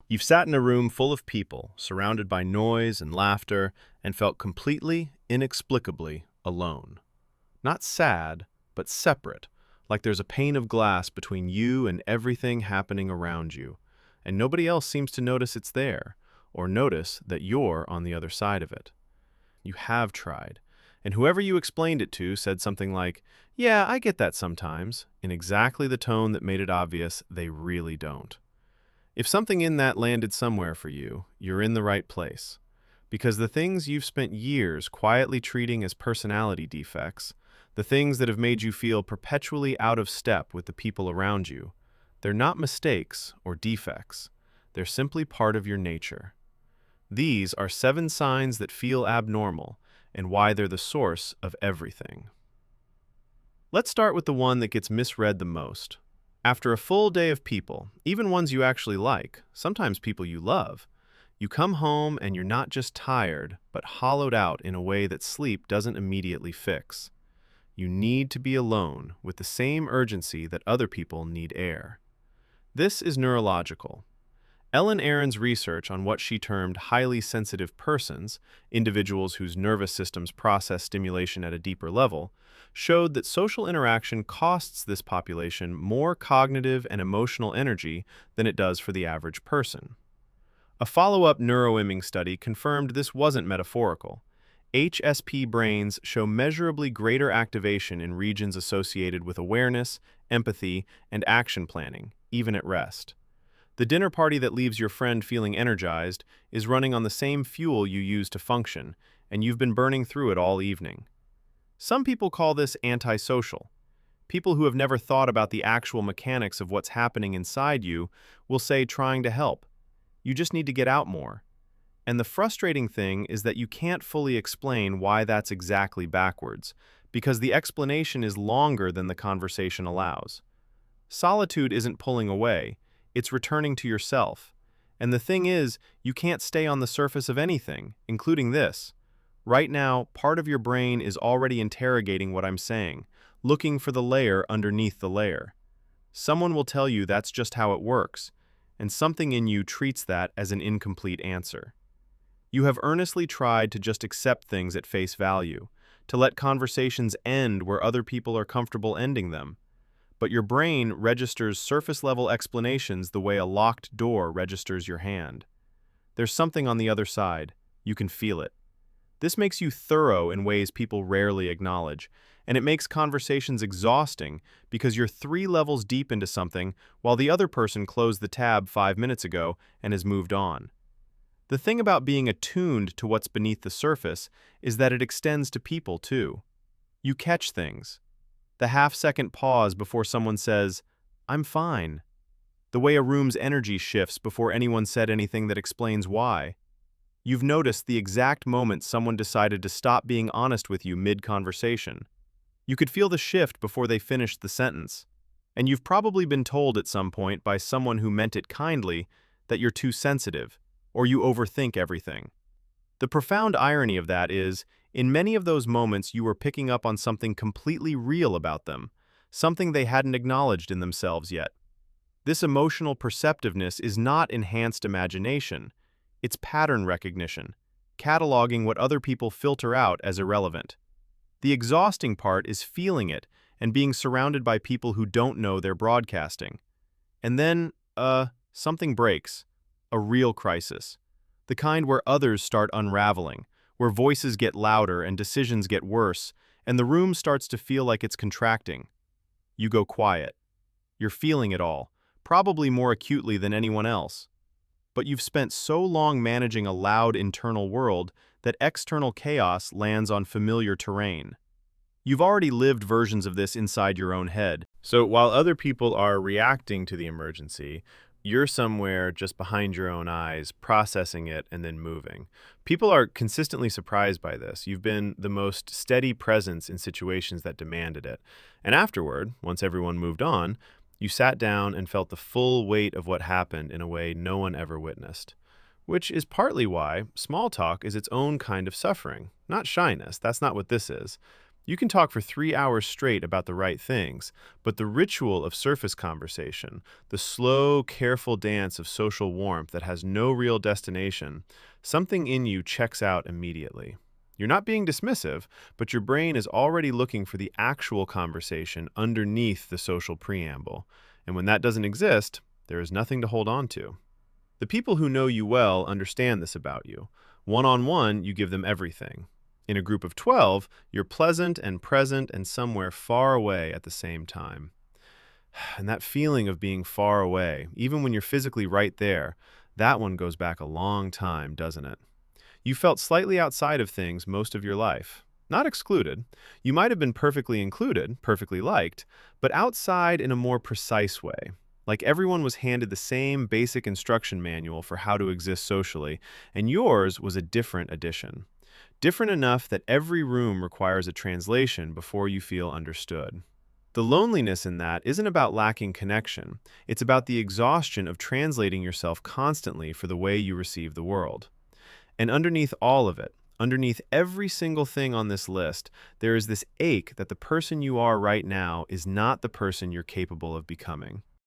You've sat in a room full of people, surrounded by noise and laughter, and felt completely, inexplicably alone. Not sad, but separate, like there's a pane of glass between you and everything happening around you, and nobody else seems to notice it's there, or notice that you're on the other side of it. You have tried, and whoever you explained it to said something like, "Yeah, I get that sometimes," in exactly the tone that made it obvious they really don't. If something in that landed somewhere for you, you're in the right place. Because the things you've spent years quietly treating as personality defects, the things that have made you feel perpetually out of step with the people around you, they're not mistakes or defects. They're simply part of your nature. These are 7 signs that feel abnormal and why they're the source of everything. Let's start with the one that gets misread the most. After a full day of people, even ones you actually like, sometimes people you love, you come home and you're not just tired, but hollowed out in a way that sleep doesn't immediately fix. You need to be alone with the same urgency that other people need air. This is neurological. Ellen Aron's research on what she termed highly sensitive persons, individuals whose nervous systems process stimulation at a deeper level, showed that social interaction costs this population more cognitive and emotional energy than it does for the average person. A follow-up neuroimaging study confirmed this wasn't metaphorical. HSP brains show measurably greater activation in regions associated with awareness, empathy, and action planning, even at rest. The dinner party that leaves your friend feeling energized is running on the same fuel you use to function, and you've been burning through it all evening. Some people call this antisocial. People who have never thought about the actual mechanics of what's happening inside you will say trying to help. You just need to get out more. And the frustrating thing is that you can't fully explain why that's exactly backwards, because the explanation is longer than the conversation allows. Solitude isn't pulling away. It's returning to yourself. And the thing is, you can't stay on the surface of anything, including this. Right now, part of your brain is already interrogating what I'm saying, looking for the layer underneath the layer. Someone will tell you that's just how it works, and something in you treats that as an incomplete answer. You have earnestly tried to just accept things at face value, to let conversations end where other people are comfortable ending them. But your brain registers surface-level explanations the way a locked door registers your hand. There's something on the other side. You can feel it. This makes you thorough in ways people rarely acknowledge, and it makes conversations exhausting because you're 3 levels deep into something while the other person closed the tab 5 minutes ago and has moved on. The thing about being attuned to what's beneath the surface is that it extends to people, too. You catch things. The half-second pause before someone says, "I'm fine." The way a room's energy shifts before anyone said anything that explains why. You've noticed the exact moment someone decided to stop being honest with you mid-conversation. You could feel the shift before they finished the sentence. And you've probably been told at some point by someone who meant it kindly that you're too sensitive, or you overthink everything. The profound irony of that is, in many of those moments you were picking up on something completely real about them, something they hadn't acknowledged in themselves yet. This emotional perceptiveness is not enhanced imagination, it's pattern recognition, cataloging what other people filter out as irrelevant. The exhausting part is feeling it and being surrounded by people who don't know they're broadcasting. And then, something breaks. A real crisis. The kind where others start unraveling, where voices get louder and decisions get worse, and the room starts to feel like it's contracting. You go quiet. You're feeling it all, probably more acutely than anyone else. But you've spent so long managing a loud internal world that external chaos lands on familiar terrain. You've already lived versions of this inside your own head. So while other people are reacting to the emergency, you're somewhere just behind your own eyes, processing it and then moving. People are consistently surprised by this. You've been the most steady presence in situations that demanded it. And afterward, once everyone moved on, you sat down and felt the full weight of what happened in a way no one ever witnessed. Which is partly why small talk is its own kind of suffering. Not shyness, that's not what this is. You can talk for 3 hours straight about the right things, but the ritual of surface conversation, the slow, careful dance of social warmth that has no real destination, something in you checks out immediately. You're not being dismissive, but your brain is already looking for the actual conversation underneath the social preamble. And when that doesn't exist, there is nothing to hold on to. The people who know you well understand this about you. One-on-one, you give them everything. In a group of 12, you're pleasant and present and somewhere far away at the same time. And that feeling of being far away, even when you're physically right there, that one goes back a long time, doesn't it? You felt slightly outside of things most of your life. Not excluded. You might have been perfectly included, perfectly liked, but outside in a more precise way. Like everyone was handed the same basic instruction manual for how to exist socially, and yours was a different edition. Different enough that every room requires a translation before you feel understood. The loneliness in that isn't about lacking connection, it's about the exhaustion of translating yourself constantly for the way you receive the world. And underneath all of it, underneath every single thing on this list, there is this ache that the person you are right now is not the person you're capable of becoming.